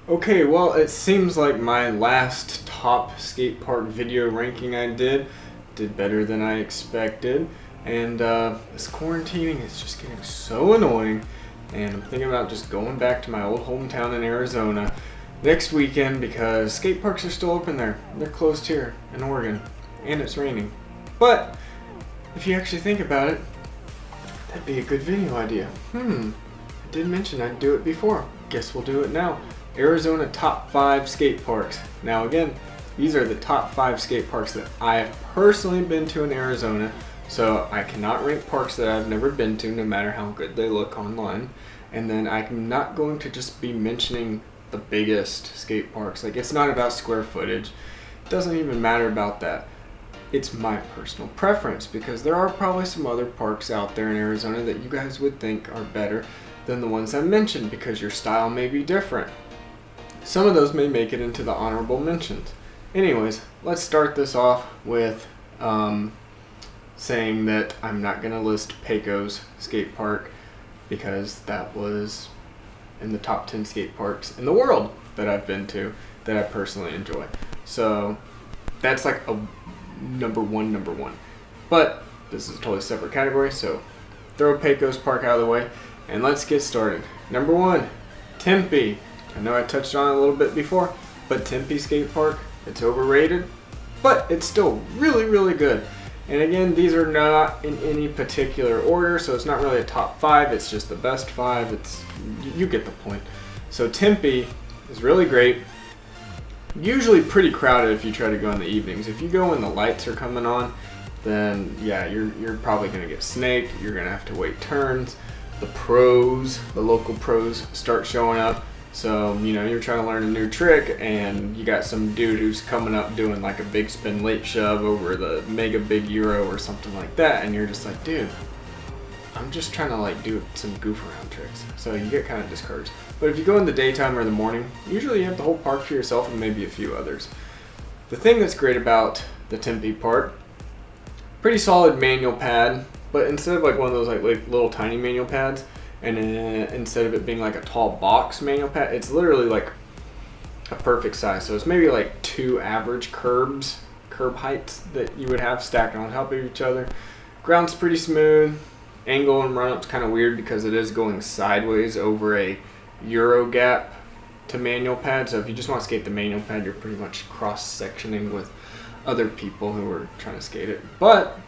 Okay, well, it seems like my last top skate park video ranking I did better than I expected. And this quarantining is just getting so annoying. And I'm thinking about just going back to my old hometown in Arizona next weekend because skate parks are still open there. They're closed here in Oregon, and it's raining. But if you actually think about it, that'd be a good video idea. I did mention I'd do it before. Guess we'll do it now. Arizona top 5 skate parks. Now again, these are the top 5 skate parks that I have personally been to in Arizona. So I cannot rank parks that I've never been to, no matter how good they look online. And then I'm not going to just be mentioning the biggest skate parks. Like, it's not about square footage. It doesn't even matter about that. It's my personal preference because there are probably some other parks out there in Arizona that you guys would think are better than the ones I mentioned because your style may be different. Some of those may make it into the honorable mentions. Anyways, let's start this off with saying that I'm not going to list Pecos skate park because that was in the top 10 skate parks in the world that I've been to that I personally enjoy. So that's like a number one. But this is a totally separate category, so throw Pecos Park out of the way and let's get started. Number 1, Tempe. I know I touched on it a little bit before, but Tempe skate park, it's overrated, but it's still really, really good. And again, these are not in any particular order, so it's not really a top 5, it's just the best 5. You get the point. So Tempe is really great. Usually pretty crowded if you try to go in the evenings. If you go when the lights are coming on, then yeah, you're probably gonna get snaked. You're gonna have to wait turns. The local pros start showing up. So, you're trying to learn a new trick and you got some dude who's coming up doing like a big spin late shove over the mega big Euro or something like that. And you're just like, dude, I'm just trying to like do some goof around tricks. So you get kind of discouraged. But if you go in the daytime or the morning, usually you have the whole park to yourself and maybe a few others. The thing that's great about the Tempe park, pretty solid manual pad, but instead of like one of those like little tiny manual pads, and instead of it being like a tall box manual pad, it's literally like a perfect size. So it's maybe like 2 average curb heights that you would have stacked on top of each other. Ground's pretty smooth. Angle and run-up's kind of weird because it is going sideways over a Euro gap to manual pad. So if you just want to skate the manual pad, you're pretty much cross-sectioning with other people who are trying to skate it. But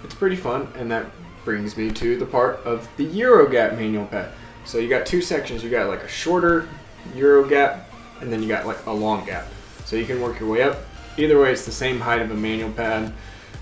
it's pretty fun, and that brings me to the part of the Euro gap manual pad. So you got 2 sections. You got like a shorter Euro gap, and then you got like a long gap. So you can work your way up. Either way, it's the same height of a manual pad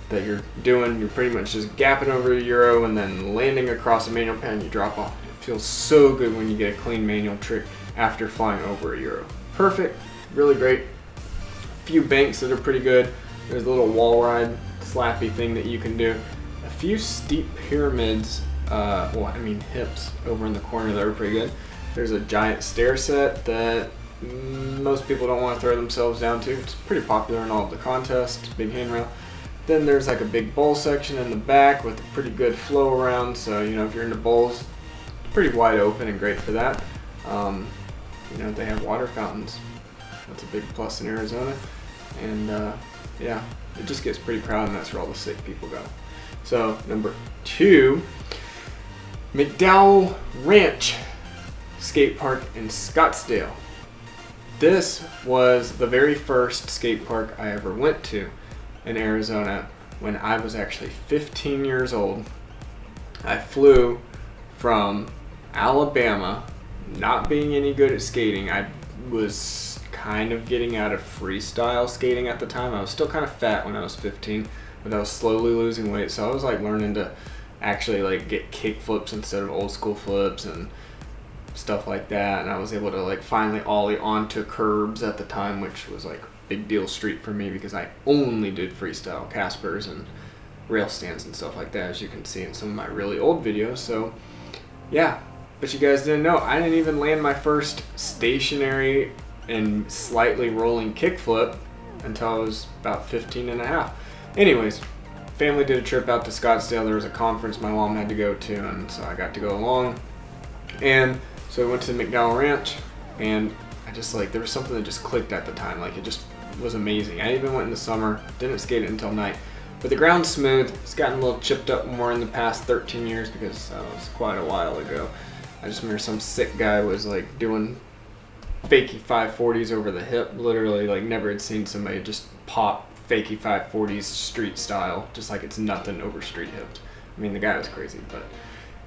that you're doing. You're pretty much just gapping over a Euro and then landing across a manual pad and you drop off. It feels so good when you get a clean manual trick after flying over a Euro. Perfect, really great. A few banks that are pretty good. There's a little wall ride slappy thing that you can do. A few steep pyramids, hips over in the corner that are pretty good. There's a giant stair set that most people don't want to throw themselves down to. It's pretty popular in all of the contests, big handrail. Then there's like a big bowl section in the back with a pretty good flow around. So, if you're into bowls, it's pretty wide open and great for that. They have water fountains. That's a big plus in Arizona. And it just gets pretty crowded, and that's where all the sick people go. So, number 2, McDowell Ranch skate park in Scottsdale. This was the very first skate park I ever went to in Arizona when I was actually 15 years old. I flew from Alabama, not being any good at skating. I was kind of getting out of freestyle skating at the time. I was still kind of fat when I was 15, but I was slowly losing weight. So I was like learning to actually like get kick flips instead of old school flips and stuff like that. And I was able to like finally ollie onto curbs at the time, which was like big deal street for me because I only did freestyle Caspers and rail stands and stuff like that, as you can see in some of my really old videos. So yeah, but you guys didn't know, I didn't even land my first stationary and slightly rolling kickflip until I was about 15 and a half. Anyways, family did a trip out to Scottsdale. There was a conference my mom had to go to, and so I got to go along. And so we went to the McDowell Ranch, and I just like, there was something that just clicked at the time. Like, it just was amazing. I even went in the summer, didn't skate it until night. But the ground's smooth. It's gotten a little chipped up more in the past 13 years because it was quite a while ago. I just remember some sick guy was like doing fakey 540s over the hip. Literally, like, never had seen somebody just pop fakey 540s street style, just like it's nothing over street hips. I mean, the guy was crazy, but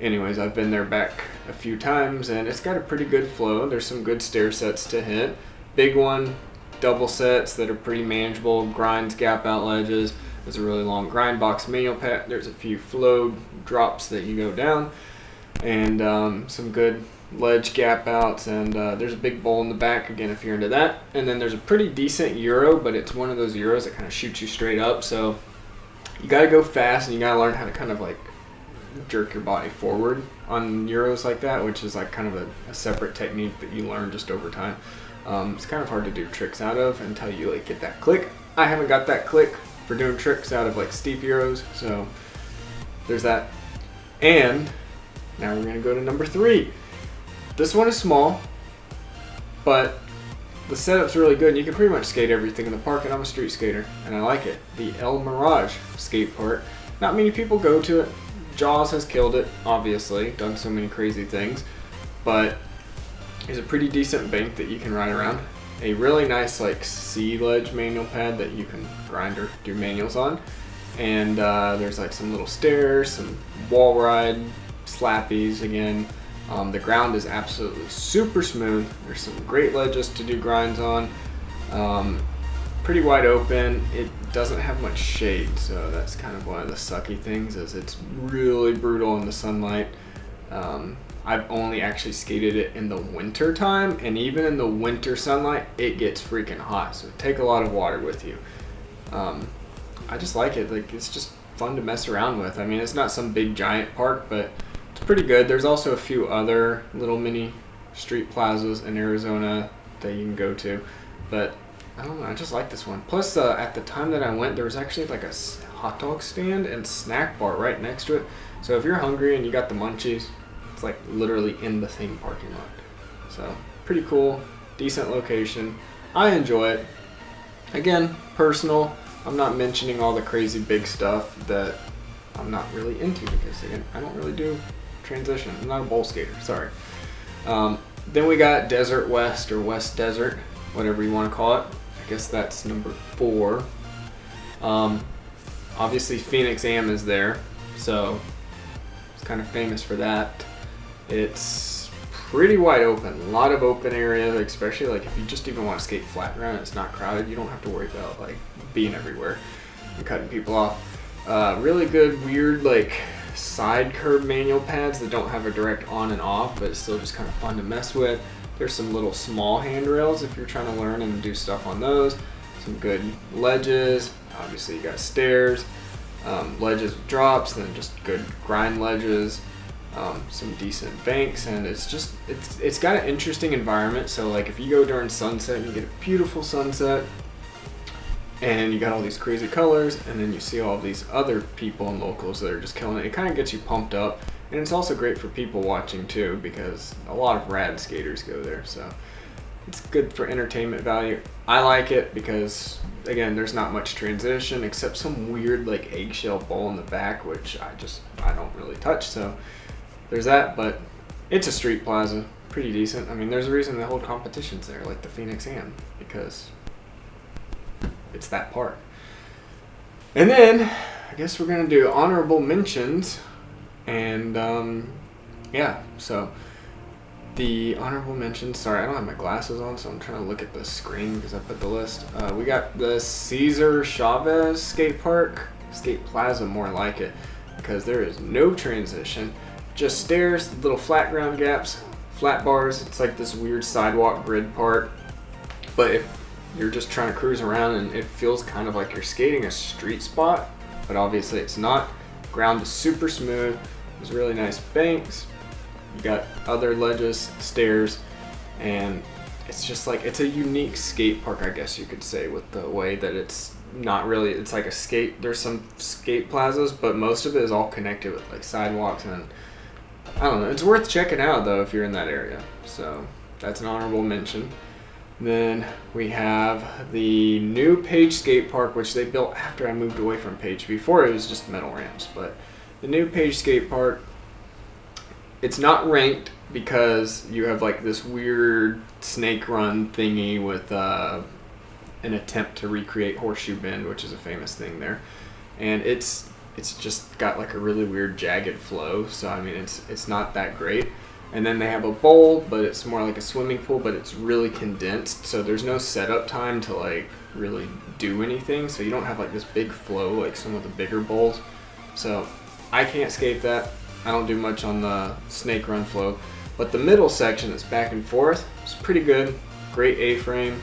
anyways, I've been there back a few times, and it's got a pretty good flow. There's some good stair sets to hit. Big one, double sets that are pretty manageable, grinds, gap out ledges. There's a really long grind box manual pad. There's a few flow drops that you go down, and some good ledge gap outs, and there's a big bowl in the back again if you're into that. And then there's a pretty decent Euro, but it's one of those Euros that kind of shoots you straight up, so you got to go fast, and you got to learn how to kind of like jerk your body forward on Euros like that, which is like kind of a separate technique that you learn just over time. It's kind of hard to do tricks out of until you like get that click. I haven't got that click for doing tricks out of like steep Euros, so there's that. And now we're gonna go to number 3. This one is small, but the setup's really good, and you can pretty much skate everything in the park, and I'm a street skater, and I like it. The Mirage skate park. Not many people go to it. Jaws has killed it, obviously, done so many crazy things, but there's a pretty decent bank that you can ride around. A really nice like C ledge manual pad that you can grind or do manuals on, and there's like some little stairs, some wall ride slappies again. The ground is absolutely super smooth. There's some great ledges to do grinds on. Pretty wide open. It doesn't have much shade, so that's kind of one of the sucky things, is it's really brutal in the sunlight. I've only actually skated it in the winter time, and even in the winter sunlight, it gets freaking hot, so take a lot of water with you. I just like it. Like, it's just fun to mess around with. I mean, it's not some big giant park, but it's pretty good. There's also a few other little mini street plazas in Arizona that you can go to, but I don't know, I just like this one. Plus, at the time that I went, there was actually like a hot dog stand and snack bar right next to it. So if you're hungry and you got the munchies, it's like literally in the same parking lot. So pretty cool, decent location. I enjoy it. Again, personal. I'm not mentioning all the crazy big stuff that I'm not really into, because again, I don't really do transition. I'm not a bowl skater, sorry. Then we got Desert West, or West Desert, whatever you want to call it. I guess that's number 4. Obviously Phoenix Am is there, so it's kind of famous for that. It's pretty wide open, a lot of open area, especially like if you just even want to skate flat ground, it's not crowded, you don't have to worry about like being everywhere and cutting people off. Really good, weird like side curb manual pads that don't have a direct on and off, but it's still just kind of fun to mess with. There's some little small handrails if you're trying to learn and do stuff on those. Some good ledges. Obviously you got stairs, ledges with drops, and then just good grind ledges. Some decent banks, and it's got an interesting environment. So like if you go during sunset, you get a beautiful sunset, and you got all these crazy colors, and then you see all these other people and locals that are just killing it. It kind of gets you pumped up. And it's also great for people watching too, because a lot of rad skaters go there, so it's good for entertainment value. I like it because, again, there's not much transition except some weird like eggshell bowl in the back, which I don't really touch, so there's that. But it's a street plaza, pretty decent. I mean, there's a reason they hold competitions there, like the Phoenix Am, because it's that park. And then I guess we're gonna do honorable mentions. And yeah, so the honorable mentions, sorry, I don't have my glasses on, so I'm trying to look at the screen because I put the list. We got the Cesar Chavez skate park, skate plaza more like it, because there is no transition, just stairs, little flat ground gaps, flat bars. It's like this weird sidewalk grid part, but if you're just trying to cruise around, and it feels kind of like you're skating a street spot, but obviously it's not. Ground is super smooth. There's really nice banks. You got other ledges, stairs, and it's just like, it's a unique skate park, I guess you could say, with the way that it's not really, it's like a skate, there's some skate plazas, but most of it is all connected with like sidewalks, and I don't know, it's worth checking out though if you're in that area. So that's an honorable mention. Then we have the new Page skate park, which they built after I moved away from Page. Before it was just metal ramps, but the new Page skate park, it's not ranked because you have like this weird snake run thingy with an attempt to recreate Horseshoe Bend, which is a famous thing there, and it's just got like a really weird jagged flow. So I mean, it's not that great. And then they have a bowl, but it's more like a swimming pool, but it's really condensed, so there's no setup time to like really do anything. So you don't have like this big flow like some of the bigger bowls. So I can't skate that. I don't do much on the snake run flow, but the middle section that's back and forth is pretty good. Great A-frame.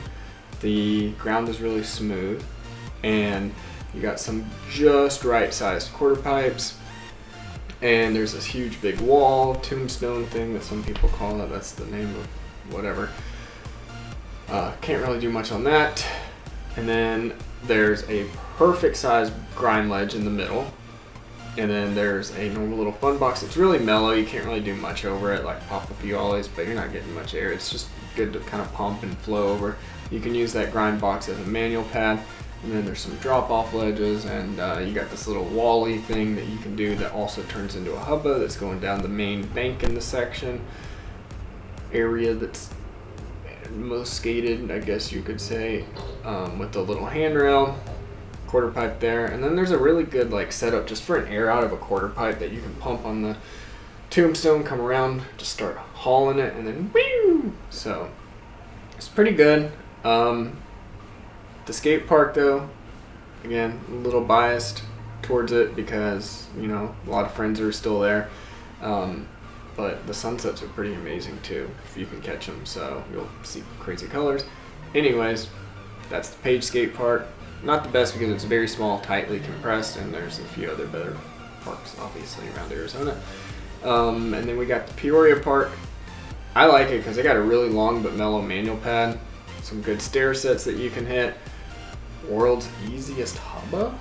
The ground is really smooth, and you got some just right sized quarter pipes. And there's this huge big wall, tombstone thing that some people call it. That's the name of whatever. Can't really do much on that. And then there's a perfect size grind ledge in the middle. And then there's a normal little fun box. It's really mellow. You can't really do much over it, like pop a few ollies, but you're not getting much air. It's just good to kind of pump and flow over. You can use that grind box as a manual pad. And then there's some drop-off ledges, and you got this little wally thing that you can do that also turns into a hubba that's going down the main bank in the section area that's most skated, I guess you could say, with the little handrail, quarter pipe there. And then there's a really good like setup just for an air out of a quarter pipe that you can pump on the tombstone, come around, just start hauling it, and then whoo! So it's pretty good. The skate park though, again, a little biased towards it because, you know, a lot of friends are still there. But the sunsets are pretty amazing too, if you can catch them, so you'll see crazy colors. Anyways, that's the Page skate park. Not the best because it's very small, tightly compressed, and there's a few other better parks obviously around Arizona. And then we got the Peoria park. I like it because they got a really long but mellow manual pad, some good stair sets that you can hit, world's easiest hubba,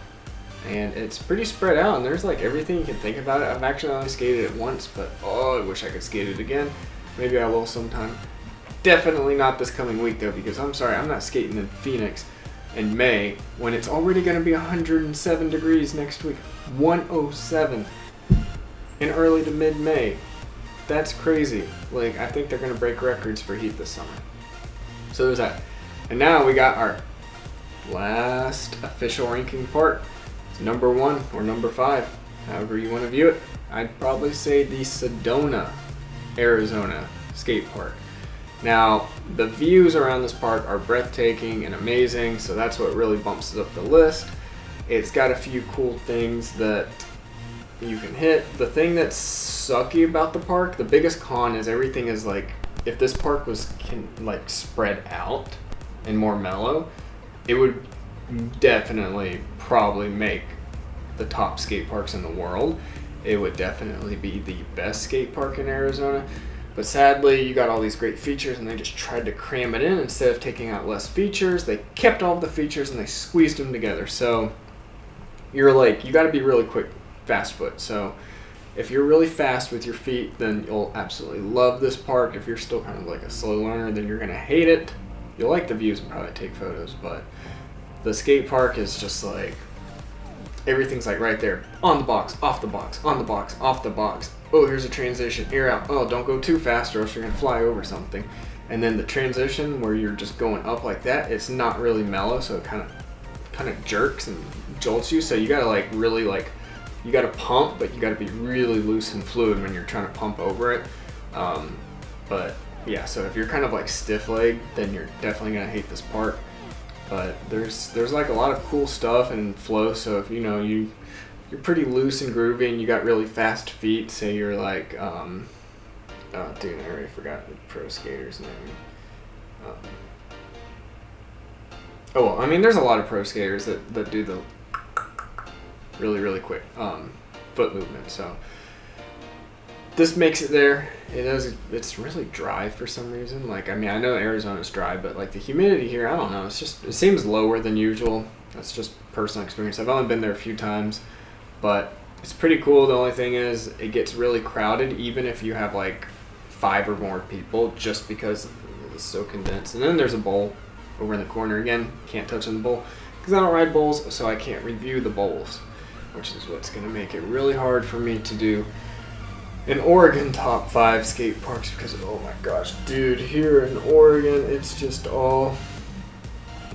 and it's pretty spread out, and there's like everything you can think about it. I've actually only skated it once, but oh, I wish I could skate it again. Maybe I will sometime. Definitely not this coming week though, because I'm sorry, I'm not skating in Phoenix in May when it's already going to be 107 degrees next week. 107 in early to mid-May. That's crazy. Like, I think they're going to break records for heat this summer. So there's that. And now we got our last official ranking park. It's number 1 or number 5, however you want to view it. I'd probably say the Sedona, Arizona skate park. Now, the views around this park are breathtaking and amazing, so that's what really bumps it up the list. It's got a few cool things that you can hit. The thing that's sucky about the park, the biggest con, is everything is like, if this park was like spread out and more mellow, it would definitely probably make the top skate parks in the world. It would definitely be the best skate park in Arizona. But sadly, you got all these great features and they just tried to cram it in. Instead of taking out less features, they kept all the features and they squeezed them together. So you're like, you got to be really quick, fast foot. So if you're really fast with your feet, then you'll absolutely love this park. If you're still kind of like a slow learner, then you're going to hate it. You'll like the views and probably take photos, but the skate park is just like, everything's like right there. On the box, off the box, on the box, off the box. Oh, here's a transition, air out. Oh, don't go too fast or else you're gonna fly over something. And then the transition where you're just going up like that, it's not really mellow, so it kind of jerks and jolts you. So you gotta like really like, you gotta pump, but you gotta be really loose and fluid when you're trying to pump over it. But yeah, so if you're kind of like stiff-legged, then you're definitely gonna hate this park. But there's like a lot of cool stuff and flow. So if you know you're pretty loose and groovy and you got really fast feet, say you're like oh dude, I already forgot the pro skater's name. Oh well, I mean there's a lot of pro skaters that do the really quick foot movement. So this makes it there. It's really dry for some reason. Like, I mean, I know Arizona's dry, but like the humidity here, I don't know. It seems lower than usual. That's just personal experience. I've only been there a few times, but it's pretty cool. The only thing is it gets really crowded even if you have like 5 or more people, just because It's so condensed. And then there's a bowl over in the corner. Again, can't touch on the bowl because I don't ride bowls, so I can't review the bowls, which is what's going to make it really hard for me to do an Oregon top 5 skate parks, because oh my gosh, dude, here in Oregon it's just all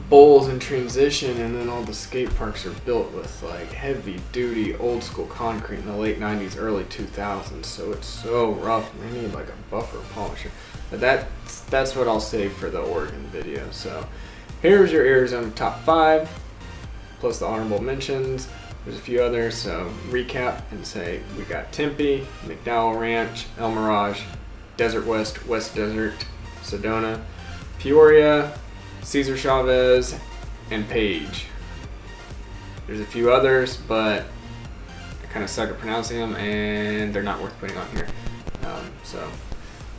bowls in transition, and then all the skate parks are built with like heavy duty old school concrete in the late 90s, early 2000s, so it's so rough and they need like a buffer polisher. But that's what I'll save for the Oregon video. So here's your Arizona top 5 plus the honorable mentions. There's a few others, so recap and say we got Tempe, McDowell Ranch, El Mirage, Desert West, West Desert, Sedona, Peoria, Cesar Chavez, and Page. There's a few others, but I kind of suck at pronouncing them, and they're not worth putting on here. So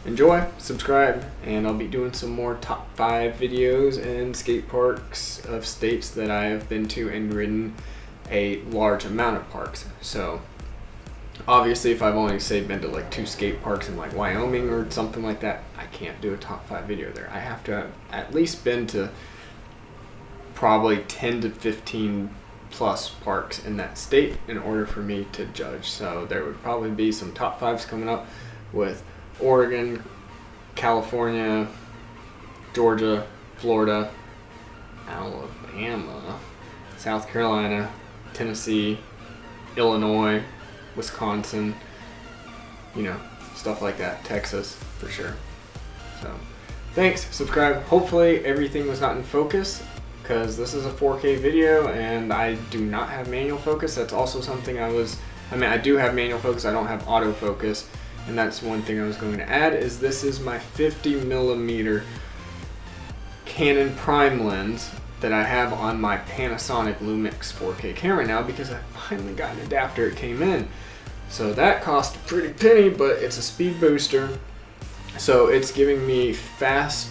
enjoy, subscribe, and I'll be doing some more top 5 videos and skate parks of states that I have been to and ridden a large amount of parks. So obviously if I've only say been to like 2 skate parks in like Wyoming or something like that, I can't do a top 5 video there. I have to have at least been to probably 10 to 15 plus parks in that state in order for me to judge. So there would probably be some top 5s coming up with Oregon, California, Georgia, Florida, Alabama, South Carolina, Tennessee, Illinois, Wisconsin, you know, stuff like that. Texas, for sure. So, thanks, subscribe. Hopefully everything was not in focus, because this is a 4K video and I do not have manual focus. That's also something I do have manual focus, I don't have autofocus, and that's one thing I was going to add, is this is my 50mm Canon prime lens that I have on my Panasonic Lumix 4K camera now, because I finally got an adapter. It came in. So that cost a pretty penny, but it's a speed booster. So it's giving me fast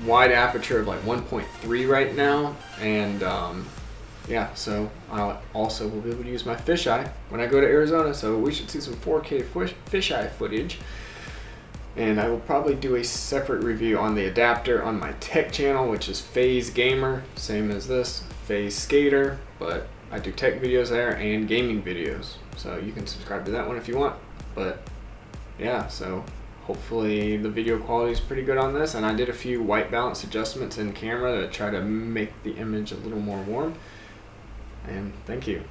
wide aperture of like 1.3 right now. And yeah, so I also will be able to use my fisheye when I go to Arizona. So we should see some 4K fisheye footage. And I will probably do a separate review on the adapter on my tech channel, which is Phase Gamer, same as this, Phase Skater, but I do tech videos there and gaming videos. So you can subscribe to that one if you want. But yeah, so hopefully the video quality is pretty good on this. And I did a few white balance adjustments in camera to try to make the image a little more warm. And thank you.